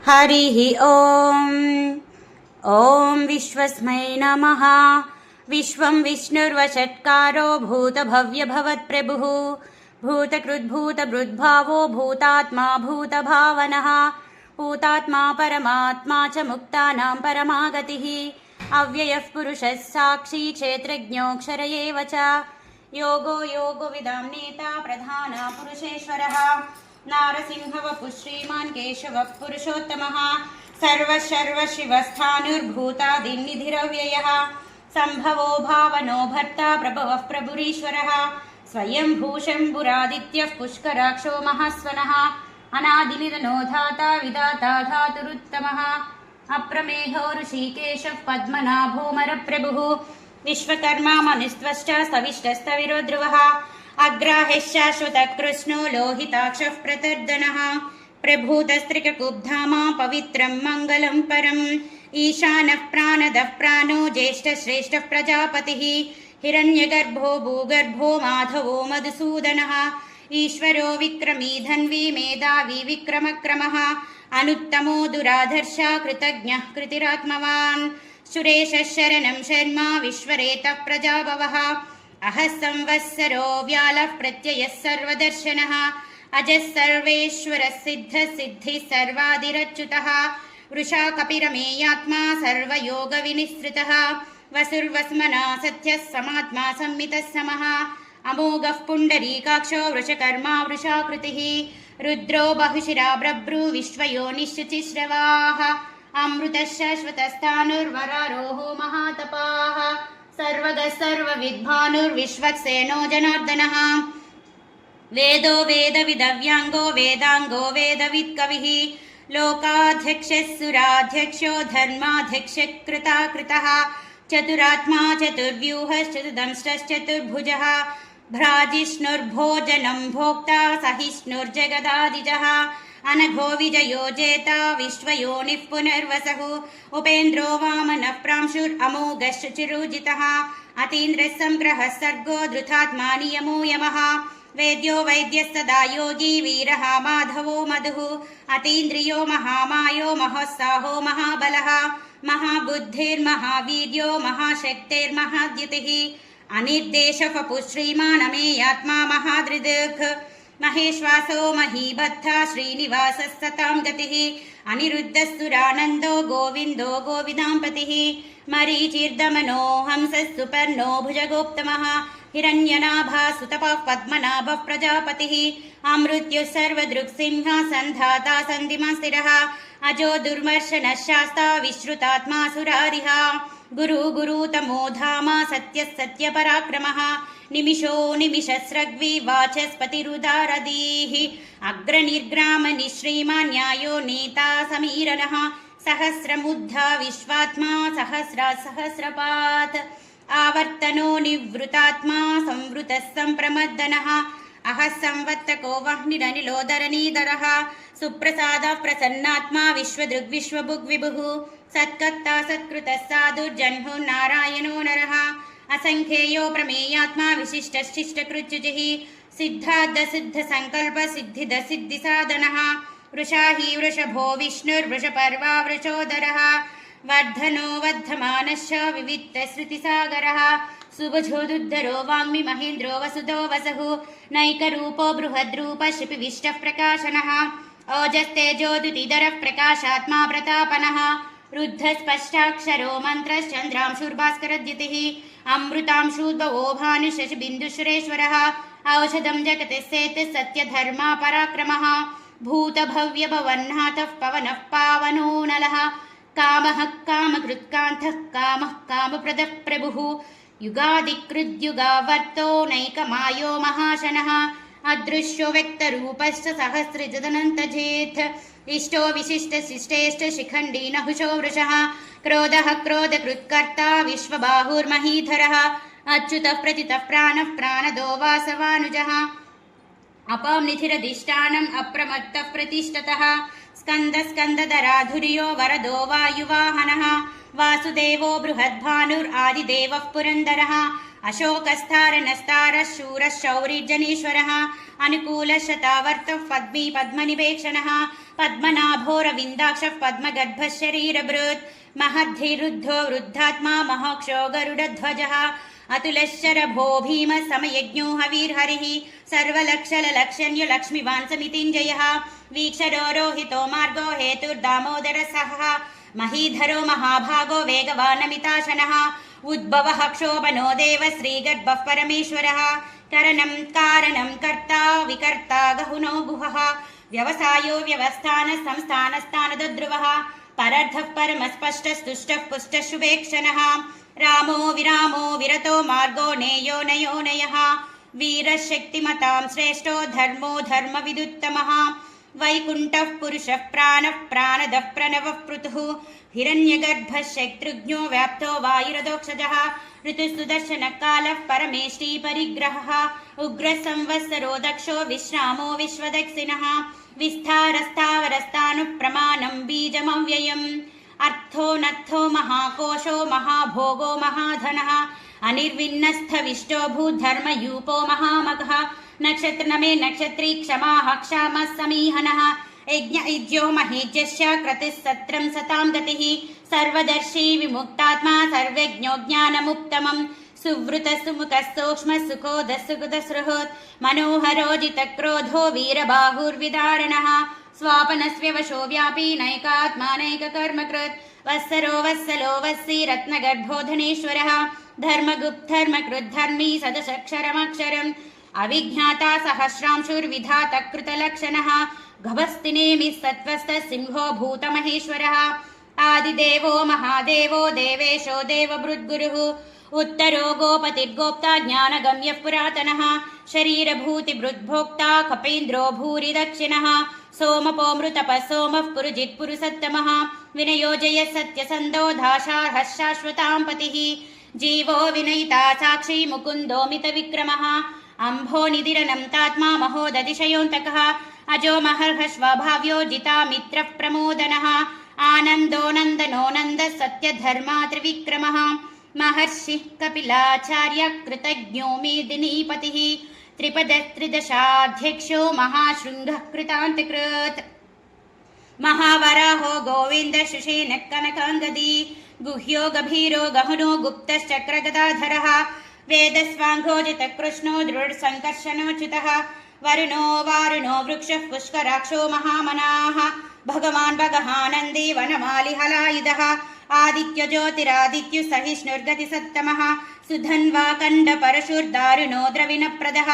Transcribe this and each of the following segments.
हरिः ॐ। ॐ विश्वस्मै नमः। विश्वं विष्णुर्वषट्कारो भूतभव्यभवत्प्रभुः भूतकृद्भूतभृद्भावो भूतात्मा भूतभावनः भूतात्मा परमात्मा च मुक्तानां परमागतिः अव्ययः पुरुषः साक्षी क्षेत्रज्ञोऽक्षर एव च योगो योगविदां नेता प्रधानः पुरुषेश्वरः नारसिंहवपुः श्रीमान् केशवः पुरुषोत्तमः सर्वशिवस्थानुर्भूतादिन्निधिरव्ययः सम्भवो भावनो भर्ता प्रभवः प्रभुरीश्वरः स्वयं भूशम्भुरादित्यः पुष्कराक्षो महास्वनः अनादिनिधनो धाता विधाता धातुरुत्तमः अप्रमेधो ऋषिकेशः पद्मनाभोमरप्रभुः विश्वकर्मा मनुस्त्वश्च स्तविष्टस्तविरो ध्रुवः अग्राह्यः शाश्वतकृष्णो लोहिताक्षः प्रतर्दनः प्रभूतस्त्रिककुब्धामा पवित्रं मङ्गलं परम् ईशानः प्राणदः प्राणो ज्येष्ठश्रेष्ठः प्रजापतिः हिरण्यगर्भो भूगर्भो माधवो मधुसूदनः ईश्वरो विक्रमी धन्वी मेधावी विक्रमक्रमः अनुत्तमो दुराधर्षा कृतज्ञः कृतिरात्मवान् सुरेशः शरणं शर्मा विश्वरेतः प्रजाभवः अहः संवत्सरो व्यालः प्रत्ययः सर्वदर्शनः अजः सर्वेश्वरः सिद्धः सिद्धिः सर्वादिरच्युतः वृषा कपिरमेयात्मा सर्वयोगविनिःसृतः वसुर्वस्मना सत्यः समात्मा संमितः समः अमोघः पुण्डरीकाक्षो वृषकर्मा वृषाकृतिः रुद्रो बहुशिरा ब्रभ्रू विश्वयोनिश्चिश्रवाः अमृतः शाश्वतस्थाणुर्वरारोहो महातपाः सर्वगः सर्वविद्भानुर्विश्वक्सेनो जनार्दनः वेदो वेदविदव्यांगो वेदांगो वेदवित्कविः लोकाध्यक्षः सुराध्यक्षो धर्माध्यक्षः कृताकृतः चतुरात्मा चतुर्व्यूहश्चतुर्दंष्टश्चतुर्भुजः भ्राजिष्णुर्भोजनं भोक्ता सहिष्णुर्जगदादिजः अनघो विजयो जेता विश्वयोनिः पुनर्वसुः उपेन्द्रो वामनः प्रांशुरमोघश्च चिरुजितः अतीन्द्रः संग्रहः सर्गो धृतात्मा नियमो यमः वेद्यो वैद्यः सदा योगी वीरः माधवो मधुः अतीन्द्रियो महामायो महोत्साहो महाबलः महाबुद्धिर्महावीर्यो महाशक्तिर्महाद्युतिः अनिर्देशः श्रीमान् अमेयात्मा महादृक् महेश्वासो महीबद्धा श्रीनिवासः सतां गतिः अनिरुद्धस्तुरानन्दो गोविन्दो गोविदाम्पतिः मरीचिर्दमनो हंसः सुपर्णो भुजगोप्तमः हिरण्यनाभा सुतपः पद्मनाभः प्रजापतिः अमृत्युः सर्वदृक्सिंहः सन्धाता सन्धिमान् स्थिरः अजो दुर्मर्शनः शास्ता विश्रुतात्मा सुरारिः गुरुतमो धामा सत्यः सत्यपराक्रमः निमिषो निमिषस्रग्वी वाचस्पतिरुदारदीः अग्रनिर्ग्रामनिःश्रीमान् न्यायो नेता समीरनः सहस्रमुद्धा विश्वात्मा सहस्रपात् आवर्तनो निवृतात्मा संवृतः सम्प्रमर्दनः अहः संवत्तको वह्निरनिलोदरनीधरः सुप्रसादः प्रसन्नात्मा विश्वदृग्विश्वभुग्विभुः सत्कर्ता सत्कृतः साधुर्जह्नुः नारायणो नरः असंख्येयो प्रमेयात्मा विशिष्टशिष्टकृत्युजिः सिद्धार्थसिद्धसङ्कल्पसिद्धिदसिद्धिसाधनः वृषा हि वृषभो विष्णुर्वृषपर्वा वृषोदरः वर्धनो वर्धमानश्च विविक्तश्रुतिसागरः सुभुजोदुद्धरो वाङ्मि महेन्द्रो वसुधो वसुः नैकरूपो बृहद्रूपः शिपिविष्टः प्रकाशनः ओजस्तेजोदुतिधरः प्रकाशात्मा प्रतापनः रुद्धस्पष्टाक्षरो मन्त्रश्चन्द्रांशुर्भास्करद्युतिः अमृतांशूद्भवो भानुशशबिन्दुसुरेश्वरः औषधं जगतः सेतः सत्यधर्मा पराक्रमः भूतभव्यभवन्नाथः पवनः पावनो नलः कामः कामकृत्कान्तः कामः कामप्रदः प्रभुः युगादिकृद्युगावर्तो नैकमायो महाशनः अदृश्यो व्यक्तरूपश्च सहस्रजदनन्तजेत् इष्टो विशिष्टशिष्टेष्ट शिखण्डी नहुषो वृषः क्रोधः क्रोधकृत्कर्ता विश्वबाहुर्महीधरः अच्युतः प्रतितः प्राणः प्राणदो वासवानुजः अपां निधिरधिष्ठानम् अप्रमत्तः प्रतिष्ठतः स्कन्दधराधुर्यो वरदो वायुवाहनः वासुदेवो बृहद्भानुरादिदेवः पुरन्दरः अशोकस्तारनस्तारः शूरः शौरिर्जनीश्वरः अनुकूलशतावर्तः पद्मी पद्मनिवेक्षणः पद्मनाभोरविन्दाक्षः पद्मगर्भः शरीरभृत् महद्धिरुद्धो वृद्धात्मा महाक्षो गरुडध्वजः अतुलश्चरभो भीम समयज्ञो हवीर्हरिः सर्वलक्षलक्षण्यो लक्ष्मीवान् समितिञ्जयः वीक्षरो रोहितो मार्गो हेतुर्दामोदरसः महीधरो महाभागो वेगवानमिताशनः उद्भवः क्षोभनो देव श्रीगर्भः परमेश्वरः करणं कारणं कर्ता विकर्ता गहुनो गुहः व्यवसायो व्यवस्थान संस्थानस्थानदद्रुवः परर्थः परमस्पष्टस्तुष्टः पुष्टः शुभेक्षणः रामो विरामो विरतो मार्गो नेयो नयो नयः वीरशक्तिमतां श्रेष्ठो धर्मो धर्मविदुत्तमः वैकुण्ठः पुरुषः प्राणः प्राणदः प्रणवः पृथुः हिरण्यगर्भः शत्रुघ्नो व्याप्तो वायुरदोक्षजः ऋतुसुदर्शनकालः परमेष्टि परिग्रहः उग्रसंवत्सरो दक्षो विश्रामो विश्वदक्षिणः विस्तारस्थावरस्थानुप्रमाणं बीजमव्ययम् अर्थो नर्थो महाकोशो महाभोगो महाधनः अनिर्विन्नस्थविष्टो भूधर्मयूपो महामघः नक्षत्रनमे नक्षत्री क्षमाः क्षामः समीहनः यज्ञ इज्यो महेज्यस्य क्रतुः सत्रं सतां गतिः सर्वदर्शी विमुक्तात्मा सर्वज्ञो ज्ञानमुत्तमम् सुवृतः सुमुखः सूक्ष्मः सुखोदः सुकृतसृहृत् मनोहरोजितक्रोधो वीरबाहुर्विदारणः स्वापनस्व्यवशो व्यापी नैकात्मानैककर्मकृत् वत्सरो वत्सलो वत्सी रत्नगर्भो धनेश्वरः धर्मगुप्धर्मकृद्धर्मी सदशक्षरमक्षरम् अविज्ञाता सहस्रांशुर्विधातकृतलक्षणः गभस्तिनेमिः सत्त्वस्थः सिंहो भूतमहेश्वरः आदिदेवो महादेवो देवेशो देवभृद्गुरुः उत्तरो गोपतिर्गोप्ता ज्ञानगम्यः पुरातनः शरीरभूतिभृद्भोक्ता कपीन्द्रो भूरि दक्षिणः सोमपोमृतपः सोमः पुरुजित् पुरुषत्तमः विनयोजयः सत्यसन्धो दाशार्हः शाश्वतां पतिः जीवो विनयिता साक्षी मुकुन्दो मितविक्रमः अम्भो निधिरनन्तात्मा महोदतिशयोऽन्तकः अजो महर्षः स्वभाव्यो जिता मित्रः प्रमोदनः आनन्दो नन्दनो नन्दः सत्यधर्मा त्रिविक्रमः महर्षिः कपिलाचार्य कृतज्ञो मेदिनीपतिः त्रिपदस्त्रिदशाध्यक्षो महाशृङ्गः कृतान्तकृत् महावराहो गोविन्द शुशेनः कनकाङ्गदी गुह्यो गभीरो गहनो गुप्तश्चक्रगदाधरः वेदस्वाङ्घोजितकृष्णो दृढसङ्कर्षणोच्युतः वरुणो वारुणो वृक्षः पुष्कराक्षो महामनाः भगवान् भगहानन्दी वनमालिहलायुधः आदित्य ज्योतिरादित्युः सहिष्णुर्गतिसत्तमः सुधन्वा कण्डपरशुर्दारुणो द्रविणप्रदः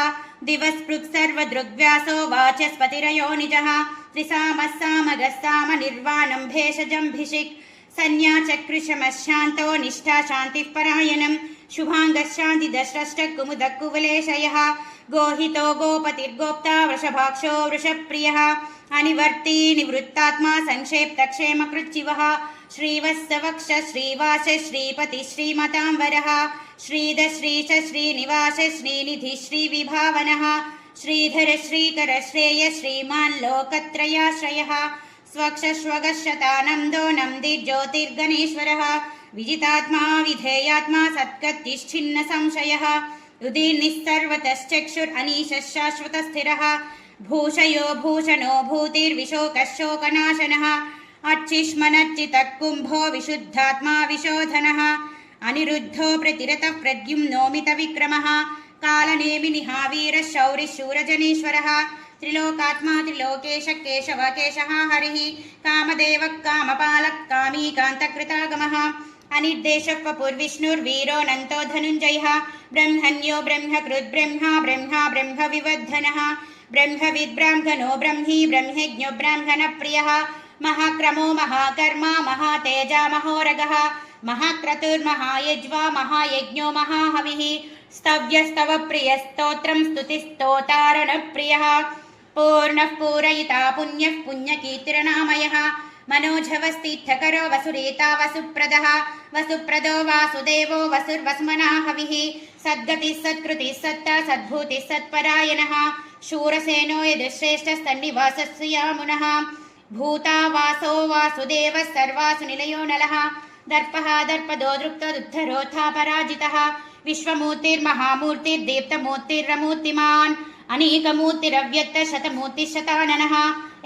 दिवस्पृक् सर्वदृग्व्यासो वाचस्पतिरयो निजः त्रिसामः सामगः सामनिर्वाणं भेषजम्भिषिक् संज्ञाचकृशमशान्तो निष्ठा शान्तिः परायणम् शुभाङ्गः शान्तिदश्रष्टः कुमुदः कुवलेशयः गोहितो गोपतिर्गोप्ता वृषभाक्षो वृषप्रियः अनिवर्ती निवृत्तात्मा संक्षेप्तक्षेमकृच्चिवः श्रीवत्सवक्ष श्रीवास श्रीपति श्रीमतांवरः श्रीध श्रीश श्रीनिवास श्रीनिधि श्रीविभावनः श्रीधर श्रीकर श्रेय श्रीमान् लोकत्रयाश्रयः स्वक्षश्वगशतानन्दो नन्दिर्ज्योतिर्गणेश्वरः विजितात्मा विधेयात्मा सत्कत्तिश्छिन्न संशयः उदीर्निस्सर्वतश्चक्षुरनीशः शाश्वतस्थिरः भूषयो भूषणो भूतिर्विशोकशोकनाशनः अर्चिष्मनर्चितः कुम्भो विशुद्धात्मा विशोधनः अनिरुद्धो प्रतिरतः प्रद्युम्नोमितविक्रमः कालनेमिनिहा वीरः शौरिः शूरजनेश्वरः त्रिलोकात्मा त्रिलोकेश केशव केशः हरिः कामदेवः कामपालः कामीकान्तकृतागमः अनिर्देशः वपुर्विष्णुर्वीरो नन्तो धनुञ्जयः ब्रह्मण्यो ब्रह्मकृद् ब्रह्मा ब्रह्मा ब्रह्मविवर्धनः ब्रह्मविद्ब्राह्मणो ब्रह्मी ब्रह्मज्ञो ब्राह्मणप्रियः महाक्रमो महाकर्मा महातेजा महोरगः महाक्रतुर्महायज्वा महायज्ञो महाहविः स्तव्यस्तव प्रियस्तोत्रं स्तुतिस्तोतारणप्रियः पूर्णः पूरयिता पुण्यः पुण्यकीर्तिरनामयः मनोजवस्तीर्थकरो वसुरेता वसुप्रदः वसुप्रदो वासुदेवो वसुर्वसुमना हविः सद्गतिः सत्कृतिः सत्ता सद्भूतिः सत्परायणः शूरसेनो यदुश्रेष्ठस्तन्निवासस्य यामुनः भूता वासो वासुदेवः सर्वासु निलयो नलः दर्पः दर्पदो दृप्तदुद्धरोऽथा पराजितः विश्वमूर्तिर्महामूर्तिर्दीप्तमूर्तिर्मूर्तिमान् अनेकमूर्तिरव्यक्त शतमूर्तिशताननः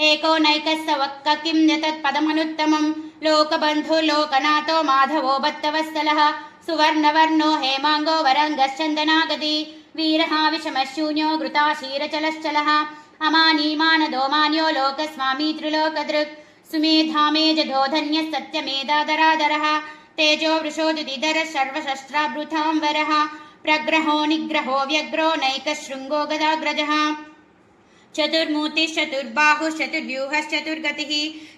एको नैकस्सवक्क किं तत्पदमनुत्तमं लोकबन्धो लोकनाथो माधवो भक्तवत्सलः सुवर्णवर्णो हेमाङ्गो वरङ्गश्चन्दनागदी वीरः विषमशून्यो घृताशीरचलश्चलः अमानीमानदो मान्यो लोकस्वामी त्रिलोकदृक् सुमेधामेजधो धन्यः सत्यमेधादरादरः तेजो वृषोदितिधरः सर्वशस्त्राभृतांवरः प्रग्रहो निग्रहो व्यग्रो नैकशृङ्गो गदाग्रजः चतुर्मूर्तिश्चतुर्बाहुश्चतुर्व्यूहश्चतुर्गतिः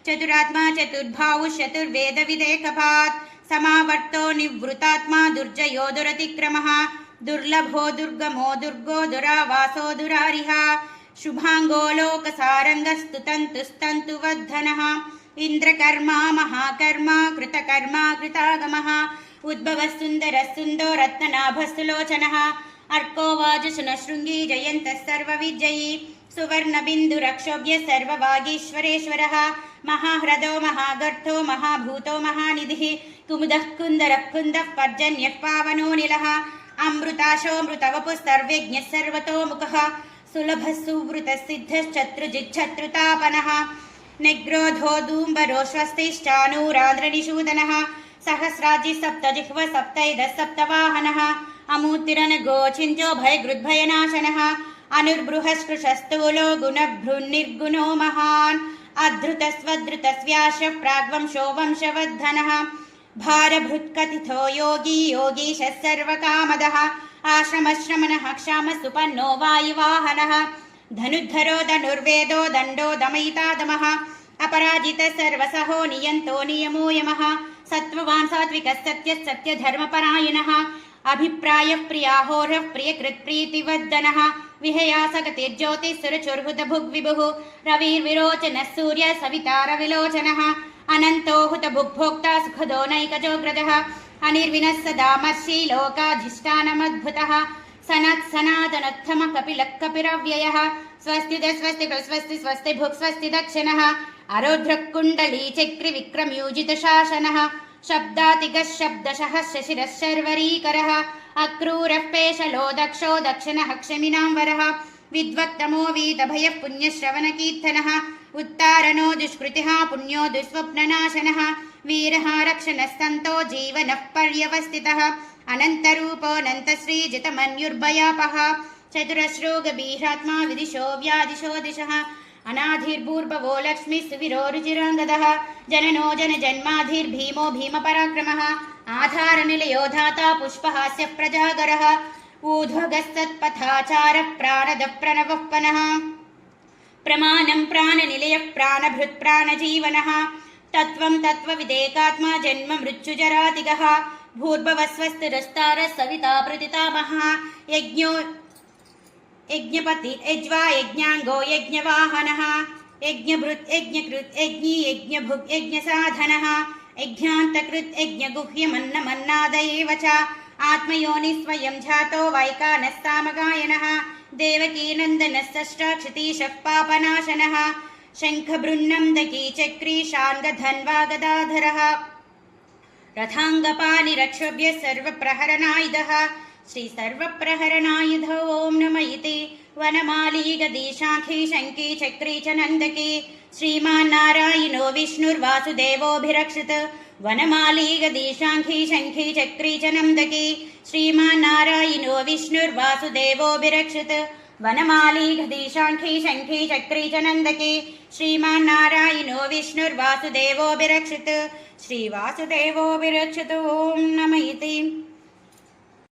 चतुरात्मा चतुर्भावुश्चतुर्वेदविदेकभात् समावर्तो निवृतात्मा दुर्जयो दुरतिक्रमः दुर्लभो दुर्गमो दुर्गो दुरावासो दुरारिः शुभांगो लोकसारङ्गस्तुतन्तुस्तन्तुवद्धनः इंद्रकर्मा महाकर्मा कृतकर्मा कृतागमः उद्भवः सुन्दरः सुन्दो रत्ननाभस्तुलोचनः अर्को वाजशुनशृङ्गी जयन्तः सर्वविजयी सुवर्णबिन्दुरक्षोभ्य सर्ववागीश्वरेश्वरः महाह्रदो महागर्थो महाभूतो महानिधिः कुमुदः कुन्दरः कुन्दः पर्जन्यः पावनोऽनिलः अमृताशोऽमृतवपुः सर्वज्ञः सर्वतोमुखः सुलभः सुवृतः सिद्धश्चत्रुजिच्छत्रुतापनः निग्रोधोदूम्बरो स्वस्तिश्चानूराद्रनिषूदनः सहस्राजि सप्तजिह्व सप्तैदः सप्तवाहनः अमूर्तिरनगोचिन्त्यो भयगृद्भयनाशनः अनुर्बृहस्पृशस्तूलो गुणभृन्निर्गुणो महान् अधृतस्वधृतस्व्याश प्राग्वंशो वंशवद्धनः भारभृत्कथितो योगी योगीशः सर्वकामदः आश्रमश्रमणः क्षामसुपन्नो वायुवाहनः धनुद्धरो धनुर्वेदो दण्डो दमयितादमः अपराजितः सर्वसहो नियन्तो नियमो यमः सत्त्ववान् सात्विकः सत्यः सत्यधर्मपरायणः अभिप्रायः प्रियाहोरः प्रियकृत्प्रीतिवर्धनः विहयासगतिर्ज्योतिस्सुरचुर्हुतभुग्विभुः रविर्विरोचनः सूर्यः सविता रविलोचनः अनन्तो हुतभुग्भोक्ता सुखदो नैकजोग्रजः अनिर्विनः सदामर्षि लोकाधिष्ठानमद्भुतः सनातनोत्तमः कपिलः कपिरव्ययः स्वस्तिदः स्वस्ति स्वस्ति स्वस्ति भुक् स्वस्ति दक्षिणः आरुद्रः कुण्डली चक्रिविक्रमयोजितशासनः शब्दातिगः शब्दशः शशिरः शर्वरीकरः अक्रूरः पेशलो दक्षो दक्षिणः क्षमिनां वरः विद्वत्तमो वीतभयः पुण्यश्रवणकीर्तनः उत्तारणो दुष्कृतिः पुण्यो दुःस्वप्ननाशनः वीरः रक्षणस्तन्तो जीवनः पर्यवस्थितः अनन्तरूपोऽनन्तश्रीजितमन्युर्भयापः चतुरश्रोगभीरात्मा विदिशो व्यादिशो दिशः अनाधिर्भूर्भवो लक्ष्मी सुविरो रुचिराङ्गदः जननो जनजन्माधिर्भीमो भीमपराक्रमः आधारनिलयो धाता पुष्पहास्यः प्रजागरः ऊर्ध्वगस्तत्पथाचारः प्राणदः प्रणवः पनः प्रमाणं प्राणनिलयः प्राणभृत् प्राणजीवनः तत्त्वं तत्त्वविदेकात्मा जन्म मृत्युजरातिगः भूर्भुवस्वस्तिरस्तारः सविता प्रतितामः यज्ञो यज्ञपति यज्वा यज्ञाङ्गो यज्ञवाहनः यज्ञभृत् यज्ञकृत् यज्ञी यज्ञभुक् यज्ञसाधनः यज्ञान्तकृत् यज्ञगुह्यमन्नमन्नाद एव च आत्मयोनिः स्वयं जातो वैकानः सामगायनः देवकीनन्दनः षष्ठाक्षितीशः पापनाशनः शङ्खबृन्नन्दकी चक्री शार्ङ्गधन्वा गदाधरः रथाङ्गपाणिरक्षोभ्य सर्वप्रहरणायुधः श्री सर्वप्रहरणायुध ओं नम इति वनमाली गदी शांखी शंकी चक्री च नंदकी श्रीमान्नारायणो विष्णुर्वासुदेवोऽभिरक्षित वनमाली गदी शांखी शंखी चक्री च नंदकी श्रीमान्नारायणो विष्णुर्वासुदेवोऽभिरक्षित वनमाली गदी शांखी शंखी चक्री च नंदकी श्रीमान्नारायणो विष्णुर्वासुदेवोऽभिरक्षित श्रीवासुदेवोऽभिरक्षित ओं नम इति।